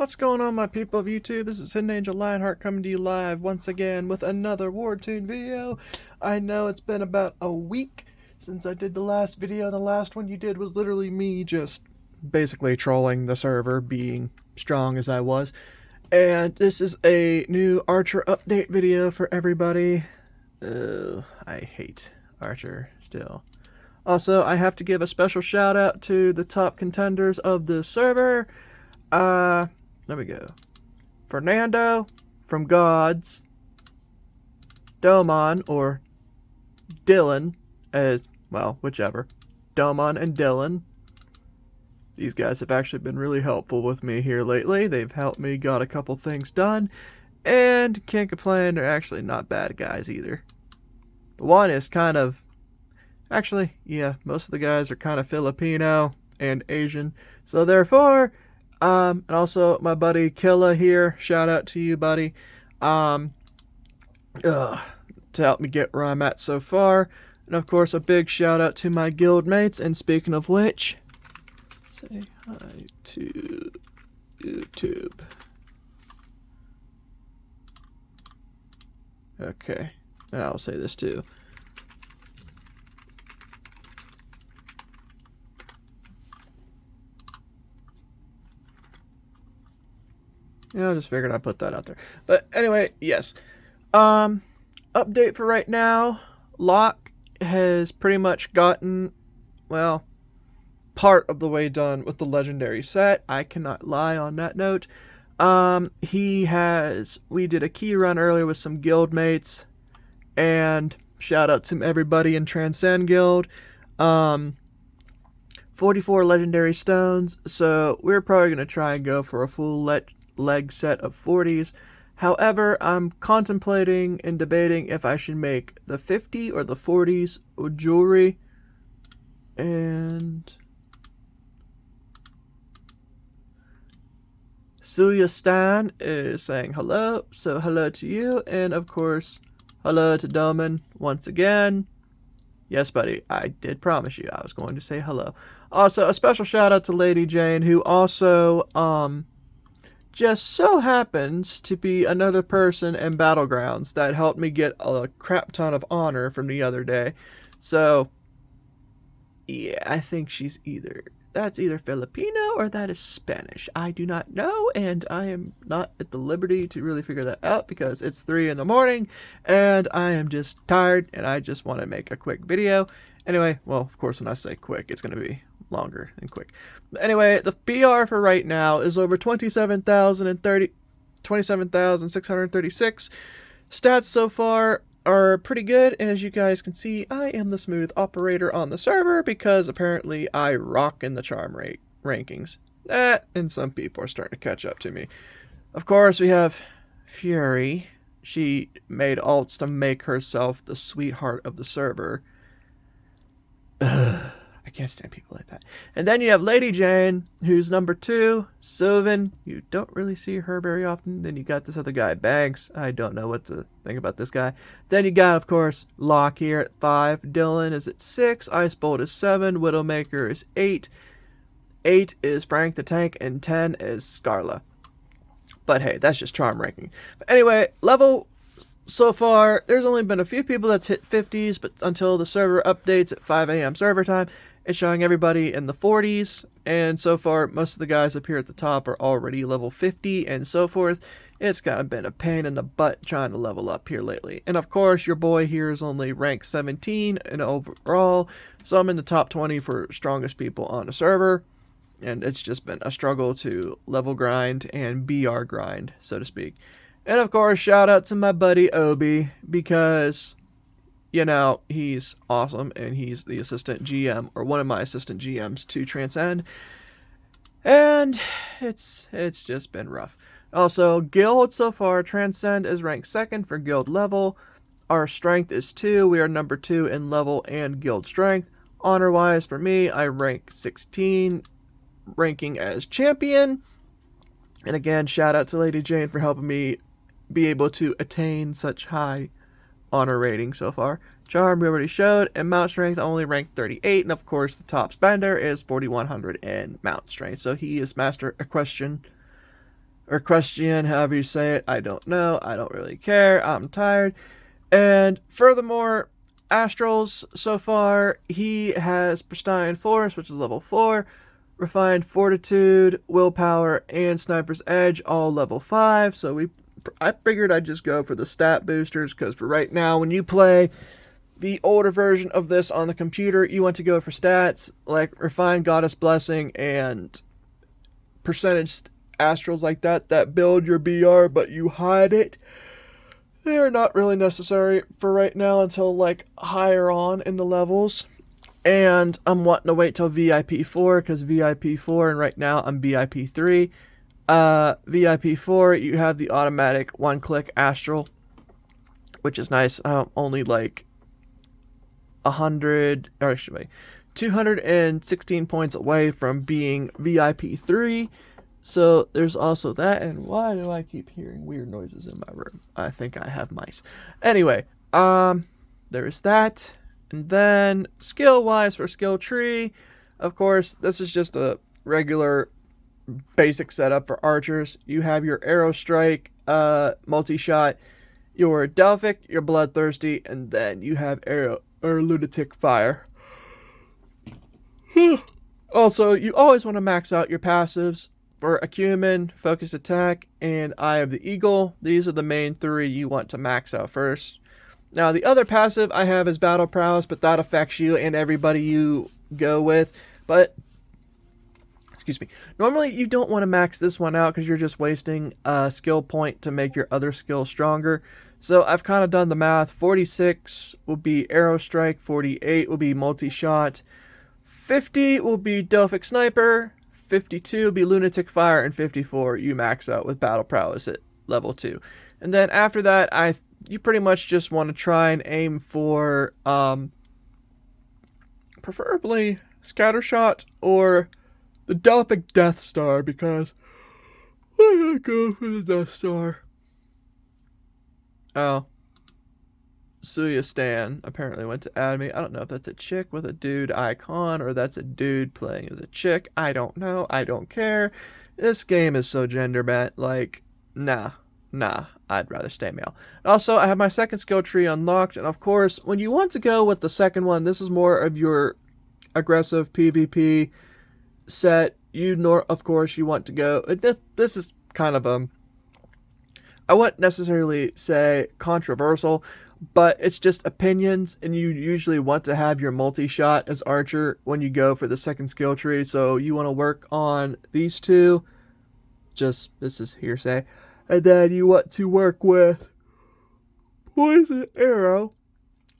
What's going on, my people of YouTube? This is Hidden Angel Lionheart coming to you live once again with another Wartune video. I know it's been about a week since I did the last video. The last one you did was literally me just basically trolling the server, being strong as I was. And this is a new Archer update video for everybody. I hate Archer still. Also, I have to give a special shout out to the top contenders of the server. There we go. Fernando from Gods, DoMaN, or Dylan, as well, whichever. DoMaN and Dylan. These guys have actually been really helpful with me here lately. They've helped me, got a couple things done, and can't complain. They're actually not bad guys either. The one is kind of, actually, yeah, most of the guys are kind of Filipino and Asian, so therefore, and also my buddy Killa here, shout out to you, buddy, to help me get where I'm at so far. And of course, a big shout out to my guild mates. And speaking of which, say hi to YouTube. Okay, and I'll say this too. Yeah, I just figured I'd put that out there. But anyway, yes. Update for right now. Locke has pretty much gotten, well, part of the way done with the legendary set. I cannot lie on that note. We did a key run earlier with some guild mates. And shout out to everybody in Transcend guild. 44 legendary stones. So we're probably going to try and go for a full leg set of 40s. However, I'm contemplating and debating if I should make the 50 or the 40s with jewelry. And Suya Stan is saying hello, so hello to you. And of course, hello to DoMaN once again. Yes, buddy, I did promise you I was going to say hello. Also, a special shout out to LadyJane, who also just so happens to be another person in Battlegrounds that helped me get a crap ton of honor from the other day. So, yeah, I think that's either Filipino or that is Spanish. I do not know, and I am not at the liberty to really figure that out because it's 3 in the morning, and I am just tired, and I just want to make a quick video. Anyway, well, of course, when I say quick, it's going to be longer than quick. But anyway, the PR for right now is over 27,636. Stats so far are pretty good, and as you guys can see, I am the smooth operator on the server because apparently I rock in the charm rate rankings. And some people are starting to catch up to me. Of course, we have Fury. She made alts to make herself the sweetheart of the server. I can't stand people like that. And then you have LadyJane, who's number 2. Sylvan, you don't really see her very often. Then you got this other guy, Banks. I don't know what to think about this guy. Then you got, of course, Locke here at 5. Dylan is at 6. Icebolt is 7. Widowmaker is 8. 8 is Frank the Tank. And 10 is Scarla. But hey, that's just charm ranking. But anyway, level so far, there's only been a few people that's hit 50s, but until the server updates at 5 a.m. server time, it's showing everybody in the 40s, and so far, most of the guys up here at the top are already level 50, and so forth. It's kind of been a pain in the butt trying to level up here lately. And of course, your boy here is only rank 17 in overall, so I'm in the top 20 for strongest people on the server, and it's just been a struggle to level grind and BR grind, so to speak. And of course, shout out to my buddy Obi, because, you know, he's awesome, and he's the assistant GM, or one of my assistant GMs to Transcend, and it's just been rough. Also, guild so far, Transcend is ranked 2nd for guild level. Our strength is 2. We are number 2 in level and guild strength. Honor-wise, for me, I rank 16, ranking as champion. And again, shout out to LadyJane for helping me be able to attain such high honor rating so far. Charm we already showed, and mount strength only ranked 38, and of course the top spender is 4100 in mount strength, so he is master equestrian or Christian, however you say it. I don't know. I don't really care. I'm tired. And furthermore, Astrals, so far, he has Pristine Force, which is level 4, Refined Fortitude, Willpower, and Sniper's Edge, all level 5. So I figured I'd just go for the stat boosters, because for right now, when you play the older version of this on the computer, you want to go for stats like Refined Goddess Blessing and percentage Astrals like that build your BR, but you hide it. They are not really necessary for right now until like higher on in the levels. And I'm wanting to wait till VIP 4 because VIP 4, and right now I'm VIP 3. VIP 4, you have the automatic one-click Astral, which is nice. Only like 216 points away from being VIP 3. So there's also that. And why do I keep hearing weird noises in my room? I think I have mice. Anyway, there is that. And then skill wise for skill tree, of course, this is just a regular basic setup for archers. You have your arrow strike, multi-shot, your Delphic, your bloodthirsty, and then you have arrow or lunatic fire. Also, you always want to max out your passives for Acumen, Focused Attack, and Eye of the Eagle. These are the main 3 you want to max out first. Now, the other passive I have is Battle Prowess, but that affects you and everybody you go with. But, excuse me, normally you don't want to max this one out because you're just wasting a skill point to make your other skill stronger. So I've kind of done the math. 46 will be Arrow Strike, 48 will be Multi-Shot, 50 will be Delphic Sniper, 52 will be Lunatic Fire, and 54 you max out with Battle Prowess at level 2. And then after that, you pretty much just want to try and aim for preferably Scattershot or the Delphic Death Star, because why not go for the Death Star? Oh. Suya Stan apparently went to add me. I don't know if that's a chick with a dude icon or that's a dude playing as a chick. I don't know. I don't care. This game is so gender bent. Like, nah. I'd rather stay male. Also, I have my second skill tree unlocked. And of course, when you want to go with the second one, this is more of your aggressive PvP set. Of course, you want to go. This is kind of I wouldn't necessarily say controversial, but it's just opinions, and you usually want to have your multi-shot as archer when you go for the second skill tree, so you want to work on these two. This is hearsay. And then you want to work with Poison Arrow,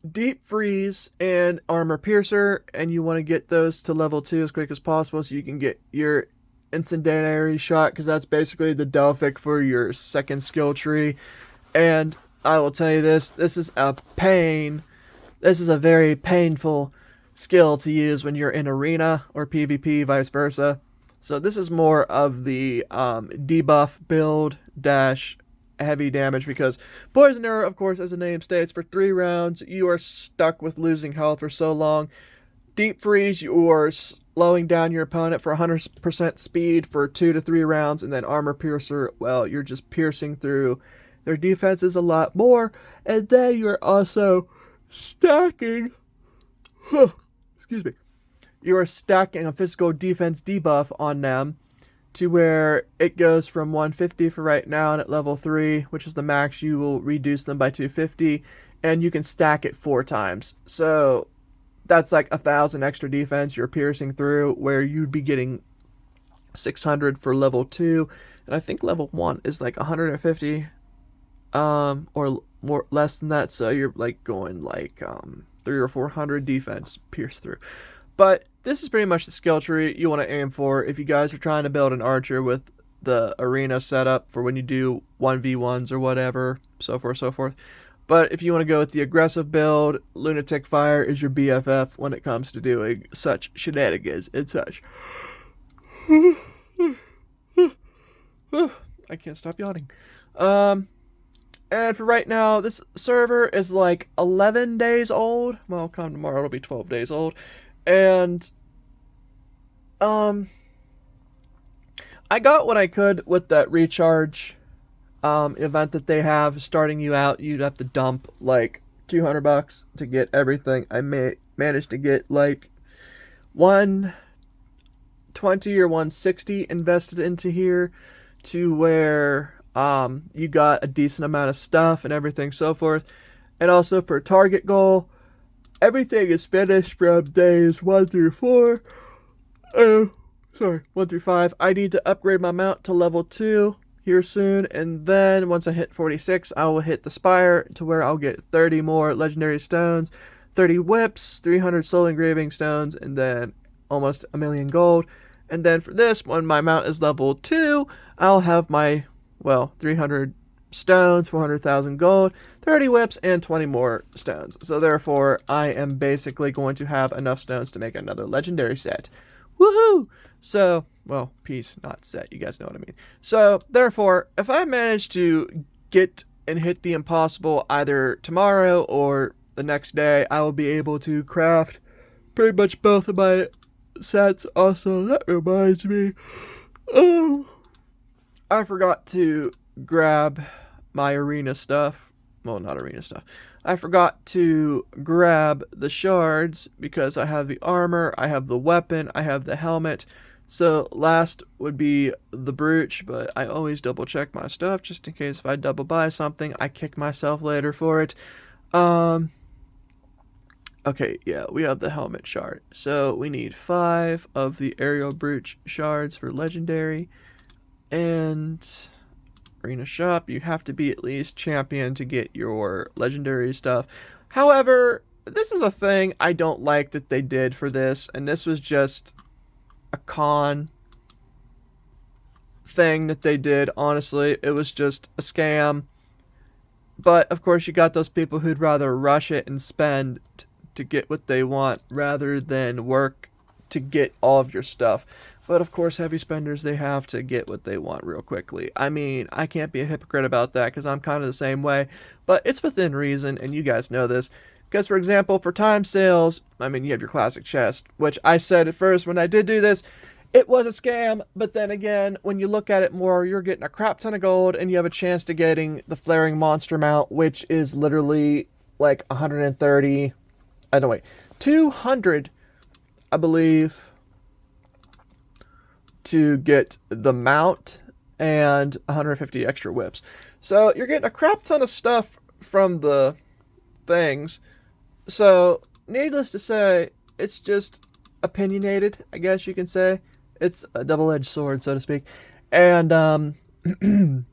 Deep Freeze, and Armor Piercer, and you want to get those to level 2 as quick as possible so you can get your Incendiary Shot, because that's basically the Delphic for your second skill tree. And I will tell you this is a pain. This is a very painful skill to use when you're in arena or PvP, vice versa. So this is more of the debuff build dash heavy damage, because Poison Arrow, of course, as the name states, for 3 rounds, you are stuck with losing health for so long. Deep Freeze, you are slowing down your opponent for 100% speed for 2 to 3 rounds, and then Armor Piercer, well, you're just piercing through their defenses a lot more, and then you're also stacking, you are stacking a physical defense debuff on them to where it goes from 150 for right now, and at level 3, which is the max, you will reduce them by 250, and you can stack it 4 times. So that's like 1,000 extra defense you're piercing through, where you'd be getting 600 for level 2, and I think level 1 is like 150 or more, less than that, so you're like going like 300 or 400 defense pierce through. But this is pretty much the skill tree you want to aim for if you guys are trying to build an archer with the arena setup for when you do 1v1s or whatever, so forth. But if you want to go with the aggressive build, Lunatic Fire is your BFF when it comes to doing such shenanigans and such. I can't stop yawning. And for right now, this server is like 11 days old. Well, come tomorrow, it'll be 12 days old. And, I I got what I could with that recharge event that they have. Starting you out, you'd have to dump like $200 to get everything. I managed to get like 120 or 160 invested into here, to where you got a decent amount of stuff and everything so forth. And also for target goal, everything is finished from days 1 through 4. 1 through 5. I need to upgrade my mount to level 2 here soon, and then once I hit 46, I will hit the spire to where I'll get 30 more legendary stones, 30 whips, 300 soul engraving stones, and then almost 1,000,000 gold. And then for this, when my mount is level 2, I'll have my, 300 stones, 400,000 gold, 30 whips, and 20 more stones. So therefore, I am basically going to have enough stones to make another legendary set. Woohoo! So, piece, not set. You guys know what I mean. So, therefore, if I manage to get and hit the impossible either tomorrow or the next day, I will be able to craft pretty much both of my sets. Also, that reminds me, I forgot to grab my arena stuff. Well, not arena stuff. I forgot to grab the shards because I have the armor, I have the weapon, I have the helmet. So last would be the brooch, but I always double check my stuff just in case if I double buy something, I kick myself later for it. Okay, yeah, we have the helmet shard. So we need 5 of the aerial brooch shards for legendary. And arena shop, you have to be at least champion to get your legendary stuff. However, this is a thing I don't like that they did for this, and this was just a con thing that they did. Honestly, it was just a scam. But of course, you got those people who'd rather rush it and spend to get what they want rather than work to get all of your stuff. But of course, heavy spenders, they have to get what they want real quickly. I mean, I can't be a hypocrite about that because I'm kind of the same way. But it's within reason, and you guys know this. Because, for example, for time sales, I mean, you have your classic chest, which I said at first when I did do this, it was a scam. But then again, when you look at it more, you're getting a crap ton of gold, and you have a chance to getting the flaring monster mount, which is literally like 130... 200, I believe, to get the mount and 150 extra whips. So you're getting a crap ton of stuff from the things. So needless to say, it's just opinionated, I guess you can say. It's a double-edged sword, so to speak. And you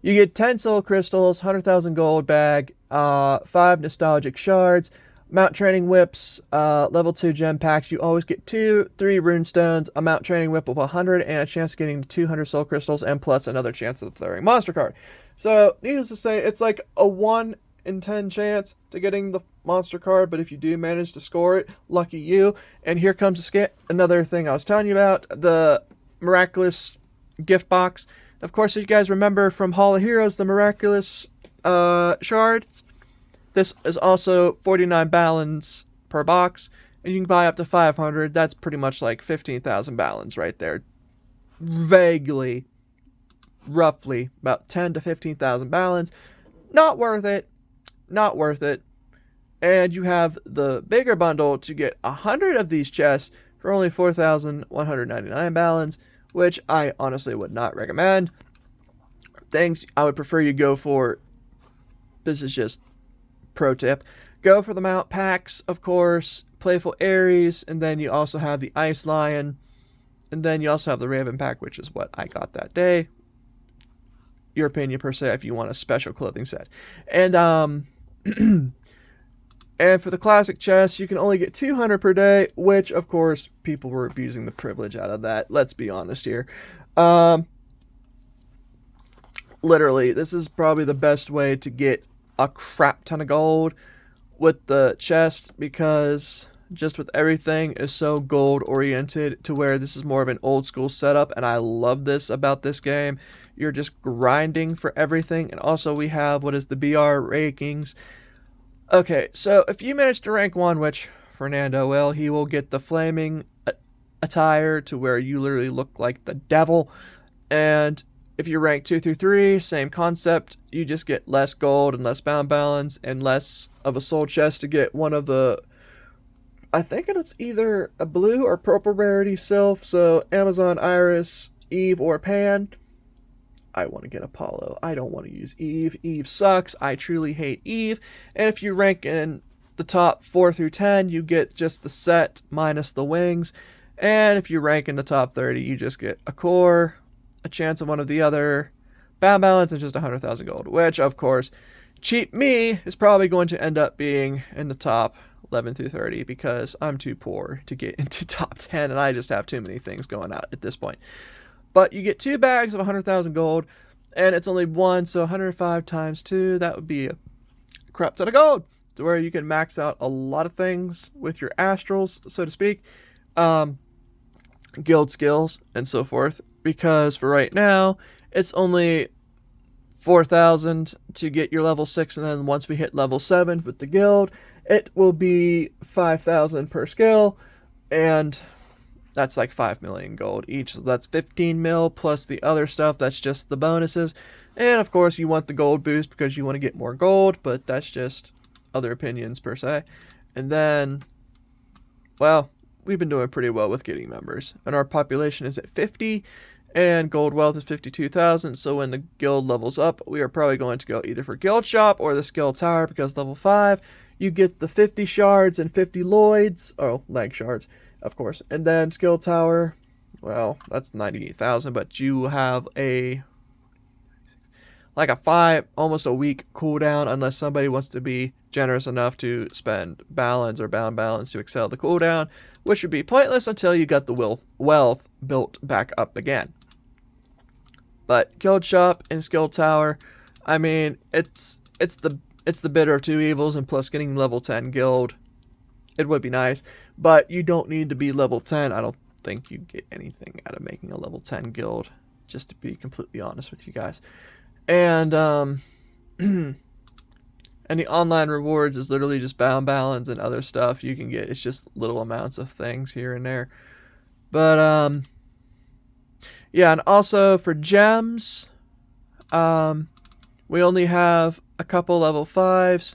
get 10 soul crystals, 100,000 gold bag, 5 nostalgic shards, mount training whips, level 2 gem packs. You always get 2, 3 rune stones, a mount training whip of 100, and a chance of getting 200 soul crystals, and plus another chance of the flaring monster card. So, needless to say, it's like a 1 in 10 chance to getting the monster card, but if you do manage to score it, lucky you. And here comes another thing I was telling you about, the miraculous gift box. Of course, if you guys remember from Hall of Heroes, the miraculous shard, this is also 49 balance per box, and you can buy up to 500. That's pretty much like 15,000 balance right there. Vaguely, roughly, about 10 to 15,000 balance. Not worth it. Not worth it. And you have the bigger bundle to get 100 of these chests for only 4,199 balance, which I honestly would not recommend. Things I would prefer you go for, this is just pro tip, go for the mount packs, of course, Playful Aries, and then you also have the Ice Lion, and then you also have the Raven pack, which is what I got that day. Your opinion per se, if you want a special clothing set. And and for the classic chest, you can only get 200 per day, which of course people were abusing the privilege out of that. Let's be honest here. Literally, this is probably the best way to get a crap ton of gold with the chest, because just with everything is so gold oriented to where this is more of an old school setup, and I love this about this game. You're just grinding for everything. And also we have what is the BR rankings. Okay, so if you manage to rank 1, which Fernando will, he will get the flaming attire to where you literally look like the devil. And if you rank 2 through 3, same concept. You just get less gold and less bound balance and less of a soul chest to get one of the, I think it's either a blue or purple rarity Sylph. So Amazon, Iris, Eve, or Pan. I want to get Apollo. I don't want to use Eve. Eve sucks. I truly hate Eve. And if you rank in the top 4 through 10, you get just the set minus the wings. And if you rank in the top 30, you just get a core, a chance of one of the other, bound balance, and just 100,000 gold. Which, of course, cheap me is probably going to end up being in the top 11 through 30 because I'm too poor to get into top 10 and I just have too many things going out at this point. But you get 2 bags of 100,000 gold, and it's only 1, so 105 times 2, that would be a crap ton of gold. To where you can max out a lot of things with your Astrals, so to speak, guild skills, and so forth. Because for right now, it's only 4,000 to get your level 6, and then once we hit level 7 with the guild, it will be 5,000 per skill, and that's like 5 million gold each. So that's 15 mil plus the other stuff. That's just the bonuses. And of course, you want the gold boost because you want to get more gold, but that's just other opinions per se. And then, well, we've been doing pretty well with getting members. And our population is at 50, and gold wealth is 52,000. So when the guild levels up, we are probably going to go either for guild shop or the skill tower because level 5, you get the 50 shards and 50 lloyds, leg shards, of course. And then skill tower, well, that's 98,000, but you have like a 5, almost a week cooldown unless somebody wants to be generous enough to spend balance or bound balance to excel the cooldown, which would be pointless until you got the wealth built back up again. But guild shop and skill tower, I mean, it's the bitter of two evils, and plus getting level 10 guild, it would be nice. But you don't need to be level 10. I don't think you get anything out of making a level 10 guild, just to be completely honest with you guys. And and the online rewards is literally just bound balance and other stuff you can get. It's just little amounts of things here and there. But yeah, and also for gems, we only have a couple level 5s.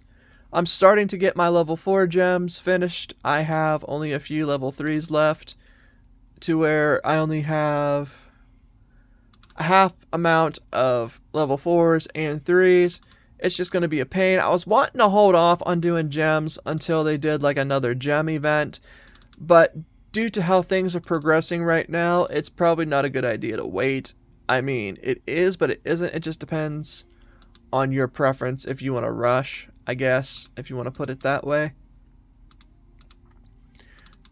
I'm starting to get my level 4 gems finished. I have only a few level 3s left, to where I only have a half amount of level 4s and 3s. It's just going to be a pain. I was wanting to hold off on doing gems until they did like another gem event, but due to how things are progressing right now, it's probably not a good idea to wait. I mean, it is, but it isn't. It just depends on your preference if you want to rush, I guess, if you want to put it that way.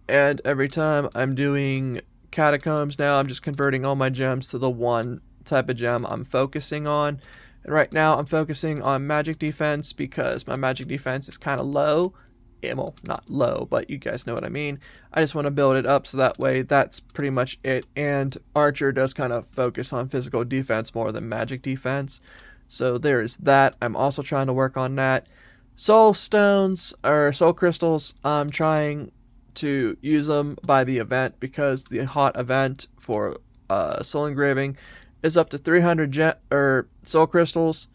And every time I'm doing catacombs now, I'm just converting all my gems to the one type of gem I'm focusing on. And right now I'm focusing on magic defense because my magic defense is kind of low. Well, not low, but you guys know what I mean. I just want to build it up so that way that's pretty much it. And Archer does kind of focus on physical defense more than magic defense. So there is that. I'm also trying to work on that. Soul stones, or soul crystals, I'm trying to use them by the event because the hot event for soul engraving is up to 300 soul crystals,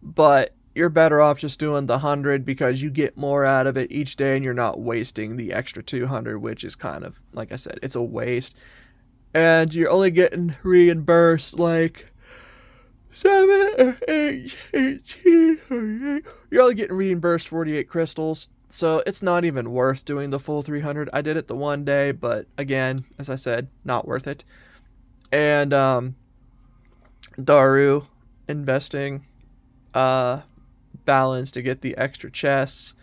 but you're better off just doing the 100 because you get more out of it each day and you're not wasting the extra 200, which is kind of, like I said, it's a waste. And you're only getting reimbursed like 7 or 8, 18, 48. You're only getting reimbursed 48 crystals. So it's not even worth doing the full 300. I did it the one day, but again, as I said, not worth it. And Daru investing balance to get the extra chests.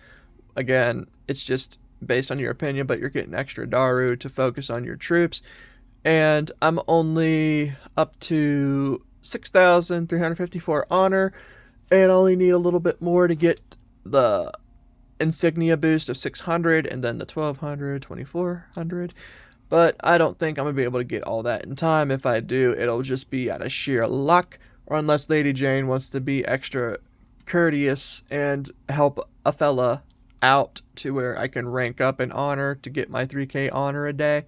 Again, it's just based on your opinion, but you're getting extra Daru to focus on your troops. And I'm only up to 6,354 honor, and only need a little bit more to get the insignia boost of 600 and then the 1,200, 2,400. But I don't think I'm going to be able to get all that in time. If I do, it'll just be out of sheer luck, or unless LadyJane wants to be extra courteous and help a fella out to where I can rank up in honor to get my 3k honor a day.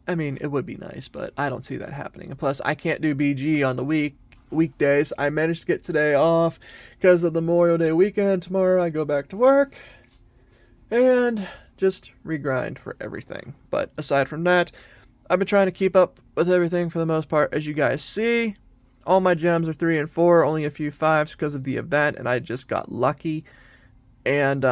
I mean, it would be nice, but I don't see that happening. And plus, I can't do BG on the weekdays. I managed to get today off because of the Memorial Day weekend. Tomorrow I go back to work and just regrind for everything. But aside from that, I've been trying to keep up with everything for the most part. As you guys see, all my gems are 3 and 4, only a few 5s because of the event, and I just got lucky. And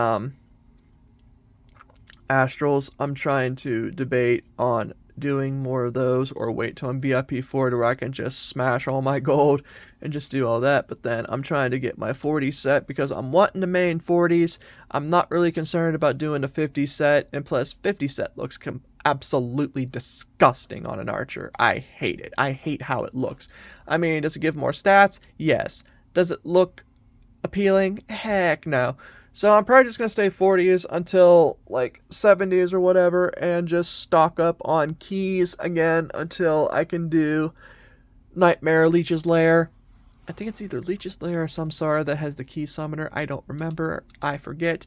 Astrals, I'm trying to debate on doing more of those or wait till I'm VIP 4 to where I can just smash all my gold and just do all that. But then I'm trying to get my 40 set because I'm wanting to main 40s. I'm not really concerned about doing a 50 set, and plus 50 set looks absolutely disgusting on an archer. I hate it. I hate how it looks. I mean, does it give more stats? Yes. Does it look appealing? Heck no. So I'm probably just going to stay 40s until like 70s or whatever, and just stock up on keys again until I can do Nightmare Leech's Lair. I think it's either Leech's Lair or Samsara that has the key summoner. I don't remember. I forget.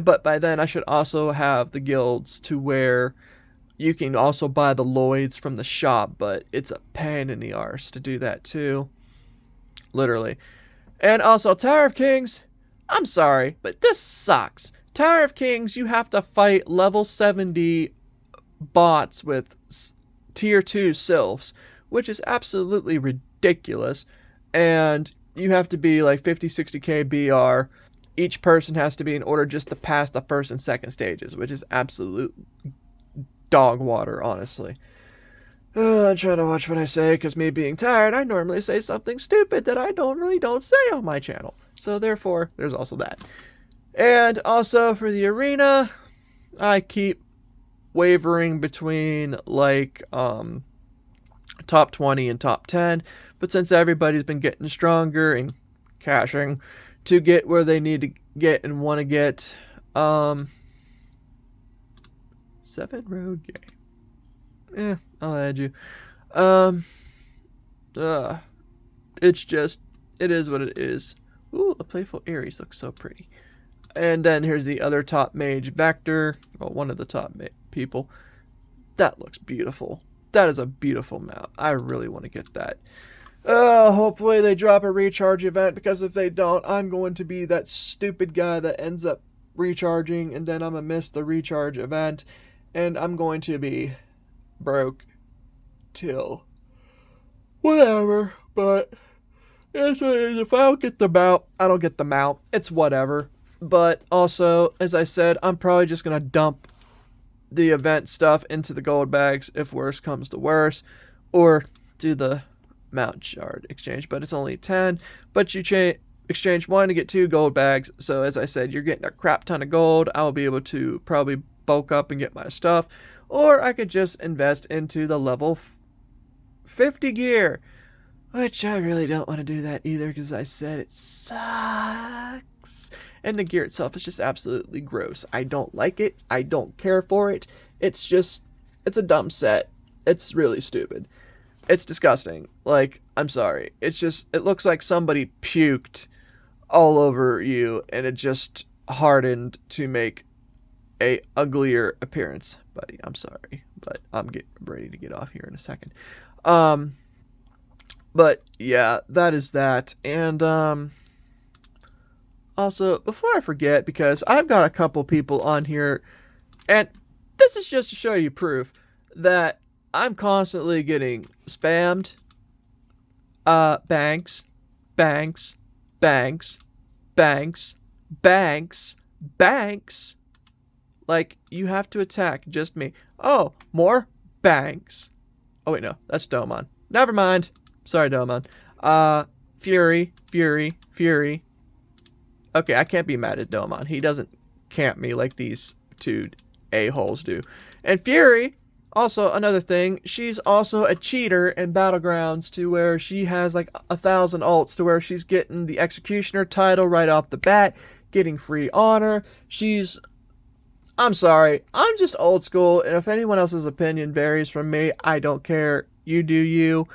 But by then I should also have the guilds to where you can also buy the Lloyds from the shop, but it's a pain in the arse to do that too. Literally. And also Tower of Kings. I'm sorry, but this sucks. Tower of Kings, you have to fight level 70 bots with tier 2 Sylphs, which is absolutely ridiculous. And you have to be like 50, 60k BR. Each person has to be in order just to pass the first and second stages, which is absolute dog water, honestly. I'm trying to watch what I say, because me being tired, I normally say something stupid that I don't say on my channel. So therefore, there's also that. And also for the arena, I keep wavering between like top 20 and top 10. But since everybody's been getting stronger and cashing to get where they need to get and want to get, 7 road game. I'll add you. It's just, it is what it is. Ooh, the Playful Ares looks so pretty. And then here's the other top mage, Vector. Well, one of the top people. That looks beautiful. That is a beautiful mount. I really want to get that. Hopefully they drop a recharge event, because if they don't, I'm going to be that stupid guy that ends up recharging, and then I'm going to miss the recharge event, and I'm going to be broke till whatever. But it's what it is. If I don't get the mount, I don't get the mount. It's whatever. But also, as I said, I'm probably just going to dump the event stuff into the gold bags if worse comes to worse, or do the mount shard exchange. But it's only 10, but you exchange 1 to get 2 gold bags. So as I said, you're getting a crap ton of gold. I'll be able to probably bulk up and get my stuff, or I could just invest into the level 50 gear, which I really don't want to do that either, because I said it sucks. And the gear itself is just absolutely gross. I don't like it. I don't care for it. It's just, it's a dumb set. It's really stupid. It's disgusting. Like, I'm sorry. It's just, it looks like somebody puked all over you, and it just hardened to make a uglier appearance. Buddy, I'm sorry, but I'm getting ready to get off here in a second. But yeah, that is that. And also, before I forget, because I've got a couple people on here, and this is just to show you proof that I'm constantly getting spammed. Banks, banks, banks, banks, banks, banks. Like, you have to attack just me. Oh, more banks. Oh wait, no, that's DoMaN. Never mind. Sorry, DoMaN. Fury, Fury, Fury. Okay, I can't be mad at DoMaN. He doesn't camp me like these two a-holes do. And Fury, also another thing, she's also a cheater in Battlegrounds, to where she has like 1,000 ults, to where she's getting the Executioner title right off the bat, getting free honor. I'm sorry, I'm just old school, and if anyone else's opinion varies from me, I don't care. You do you.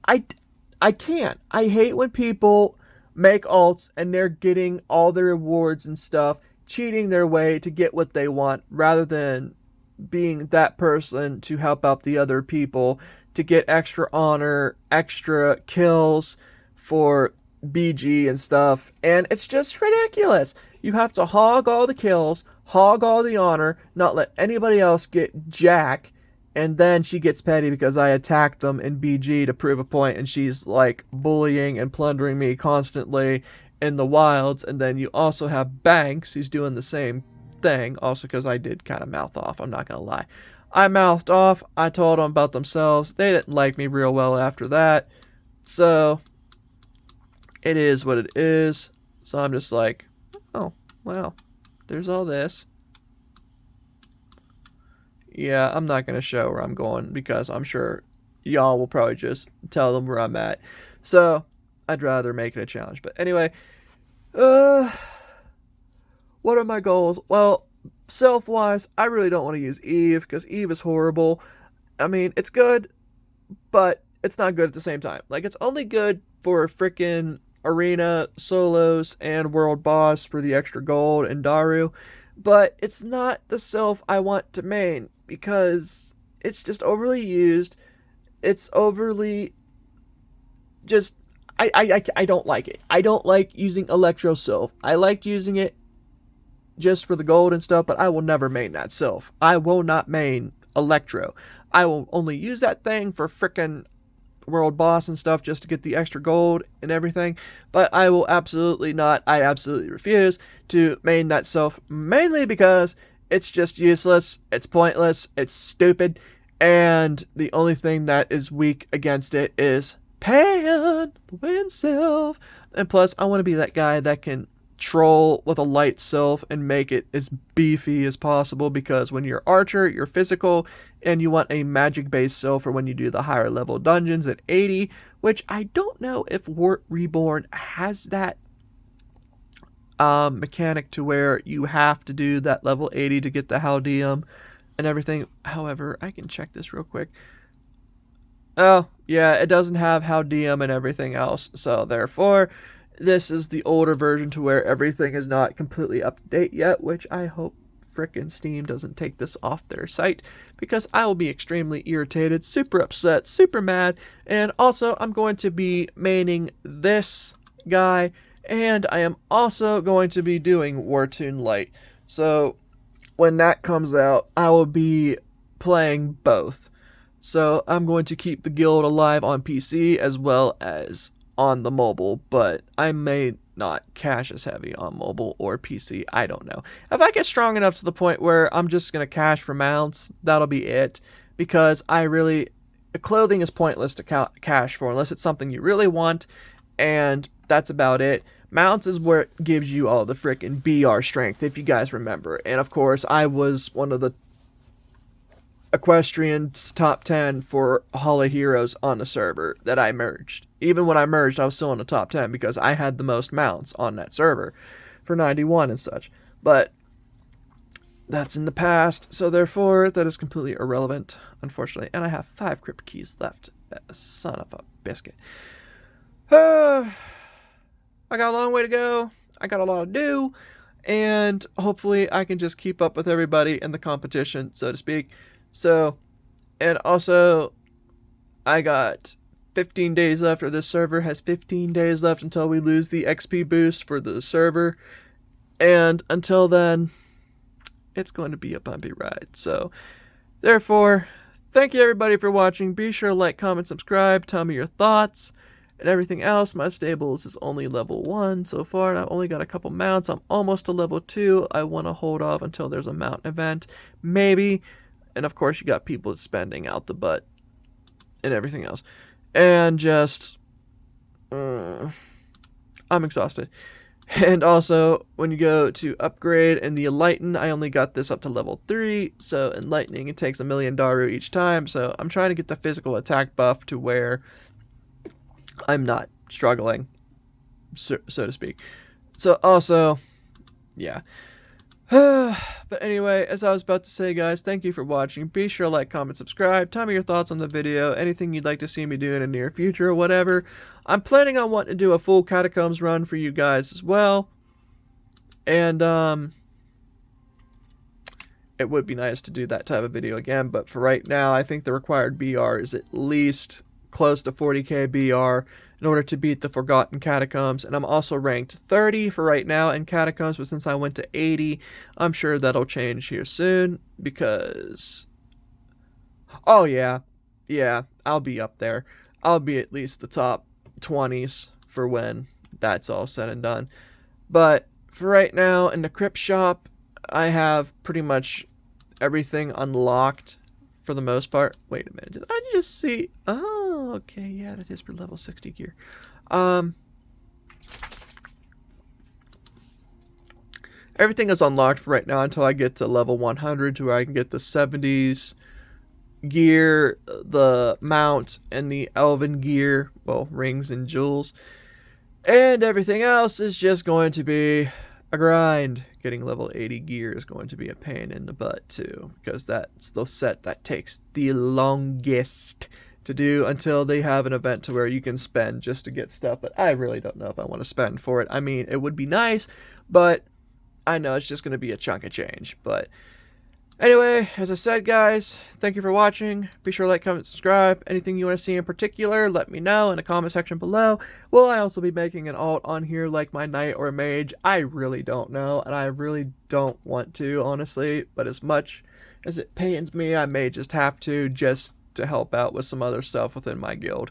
I can't. I hate when people make alts and they're getting all their rewards and stuff, cheating their way to get what they want, rather than being that person to help out the other people to get extra honor, extra kills for BG and stuff, and it's just ridiculous. You have to hog all the kills, hog all the honor, not let anybody else get jack, and then she gets petty because I attacked them in BG to prove a point, and she's like bullying and plundering me constantly in the wilds. And then you also have Banks, who's doing the same thing, also because I did kind of mouth off, I'm not gonna lie. I mouthed off, I told them about themselves, they didn't like me real well after that, so it is what it is. So I'm just like, oh, well, there's all this. Yeah, I'm not going to show where I'm going because I'm sure y'all will probably just tell them where I'm at. So I'd rather make it a challenge. But anyway, what are my goals? Well, self-wise, I really don't want to use Eve because Eve is horrible. I mean, it's good, but it's not good at the same time. Like, it's only good for freaking arena, solos, and world boss for the extra gold and Daru, but it's not the Sylph I want to main because it's just overly used. It's overly just I don't like it. I don't like using Electro Sylph. I liked using it just for the gold and stuff, but I will never main that Sylph. I will not main Electro. I will only use that thing for frickin' world boss and stuff just to get the extra gold and everything, but I will absolutely not, I absolutely refuse to main that Sylph, mainly because it's just useless, it's pointless, it's stupid, and the only thing that is weak against it is Pan, the wind Sylph, and plus I want to be that guy that can troll with a light Sylph and make it as beefy as possible, because when you're archer, you're physical, and you want a magic based Sylph for when you do the higher level dungeons at 80, which I don't know if Reborn has that mechanic to where you have to do that level 80 to get the Haldeum and everything. However, I can check this real quick. Oh, yeah, it doesn't have Haldeum and everything else, so therefore this is the older version to where everything is not completely up to date yet, which I hope frickin' Steam doesn't take this off their site, because I will be extremely irritated, super upset, super mad. And also, I'm going to be maining this guy, and I am also going to be doing Wartune Light. So when that comes out, I will be playing both. So I'm going to keep the guild alive on PC as well as on the mobile, but I may not cash as heavy on mobile or PC. I don't know. If I get strong enough to the point where I'm just going to cash for mounts, that'll be it, because clothing is pointless to cash for unless it's something you really want, and that's about it. Mounts is where it gives you all the frickin' BR strength, if you guys remember. And of course, I was one of the Equestrian's top 10 for Hall of Heroes on the server that I merged. Even when I merged, I was still in the top 10 because I had the most mounts on that server for 91 and such. But that's in the past, so therefore that is completely irrelevant, unfortunately. And I have 5 crypt keys left. That son of a biscuit. I got a long way to go. I got a lot to do. And hopefully I can just keep up with everybody in the competition, so to speak. So, and also, I got 15 days left, or this server has 15 days left until we lose the XP boost for the server. And until then, it's going to be a bumpy ride. So, therefore, thank you everybody for watching. Be sure to like, comment, subscribe, tell me your thoughts, and everything else. My stables is only level 1 so far, and I've only got a couple mounts. I'm almost to level 2. I want to hold off until there's a mount event, maybe. And of course, you got people spending out the butt and everything else. And just, I'm exhausted. And also, when you go to upgrade and the Enlighten, I only got this up to level 3. So Enlightening, it takes 1,000,000 Daru each time. So I'm trying to get the physical attack buff to where I'm not struggling, so to speak. So also, yeah. But anyway, as I was about to say, guys, thank you for watching. Be sure to like, comment, subscribe. Tell me your thoughts on the video. Anything you'd like to see me do in the near future or whatever. I'm planning on wanting to do a full catacombs run for you guys as well. And it would be nice to do that type of video again. But for right now, I think the required BR is at least close to 40k BR in order to beat the Forgotten Catacombs. And I'm also ranked 30 for right now in Catacombs, but since I went to 80, I'm sure that'll change here soon because... Oh yeah, I'll be up there. I'll be at least the top 20s for when that's all said and done. But for right now, in the crypt shop, I have pretty much everything unlocked for the most part. Wait a minute, did I just see? Oh, okay, yeah, that is for level 60 gear. Everything is unlocked for right now until I get to level 100, to where I can get the 70s gear, the mount, and the elven gear, well, rings and jewels. And everything else is just going to be a grind. Getting level 80 gear is going to be a pain in the butt too, because that's the set that takes the longest to do until they have an event to where you can spend just to get stuff. But I really don't know if I want to spend for it. I mean, it would be nice, but I know it's just going to be a chunk of change. But anyway, as I said, guys, thank you for watching. Be sure to like, comment, subscribe. Anything you want to see in particular, let me know in the comment section below. Will I also be making an alt on here like my knight or mage? I really don't know, and I really don't want to, honestly. But as much as it pains me, I may just have to, just to help out with some other stuff within my guild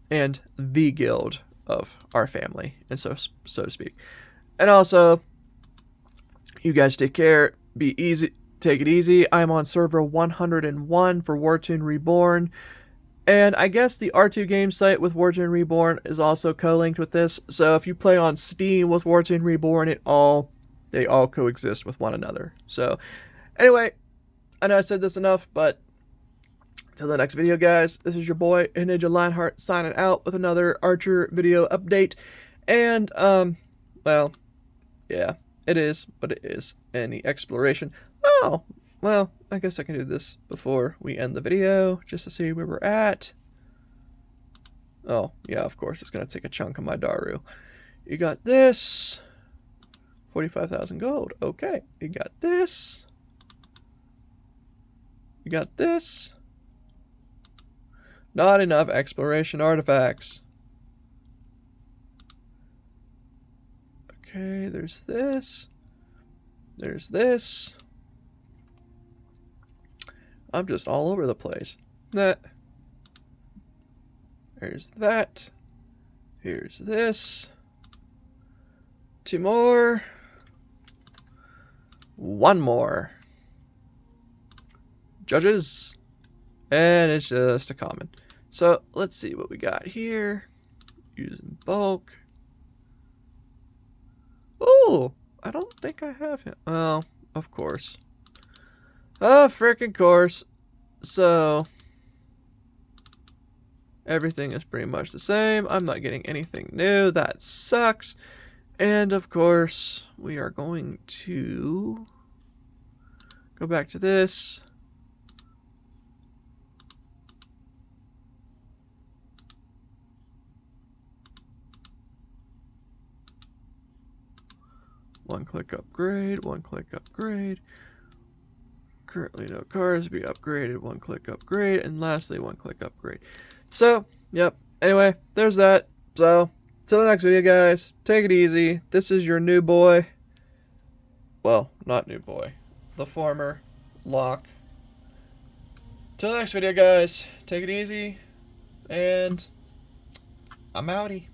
and the guild of our family, and so to speak. And also, you guys take care. Be easy. Take it easy. I'm on server 101 for Wartune Reborn. And I guess the R2 game site with Wartune Reborn is also co-linked with this. So if you play on Steam with Wartune Reborn, they all coexist with one another. So anyway, I know I said this enough, but till the next video, guys, this is your boy Ninja Lionheart signing out with another Archer video update. And well, yeah, it is what it is. And the exploration. Oh, well, I guess I can do this before we end the video, just to see where we're at. Oh, yeah, of course, it's going to take a chunk of my Daru. You got this. 45,000 gold. Okay, you got this. You got this. Not enough exploration artifacts. Okay, there's this. There's this. I'm just all over the place. There's that. Here's this. 2 more. 1 more. Judges. And it's just a common. So let's see what we got here. Using bulk. Oh, I don't think I have him. Well, of course. Oh, frickin' course. So, everything is pretty much the same. I'm not getting anything new. That sucks. And, of course, we are going to go back to this. One-click upgrade, one-click upgrade. Currently no cars, be upgraded, 1-click upgrade, and lastly 1-click upgrade. So, yep, anyway, there's that. So, till the next video, guys, take it easy. This is your new boy. Well, not new boy. The former Lock. Till the next video, guys, take it easy, and I'm outie.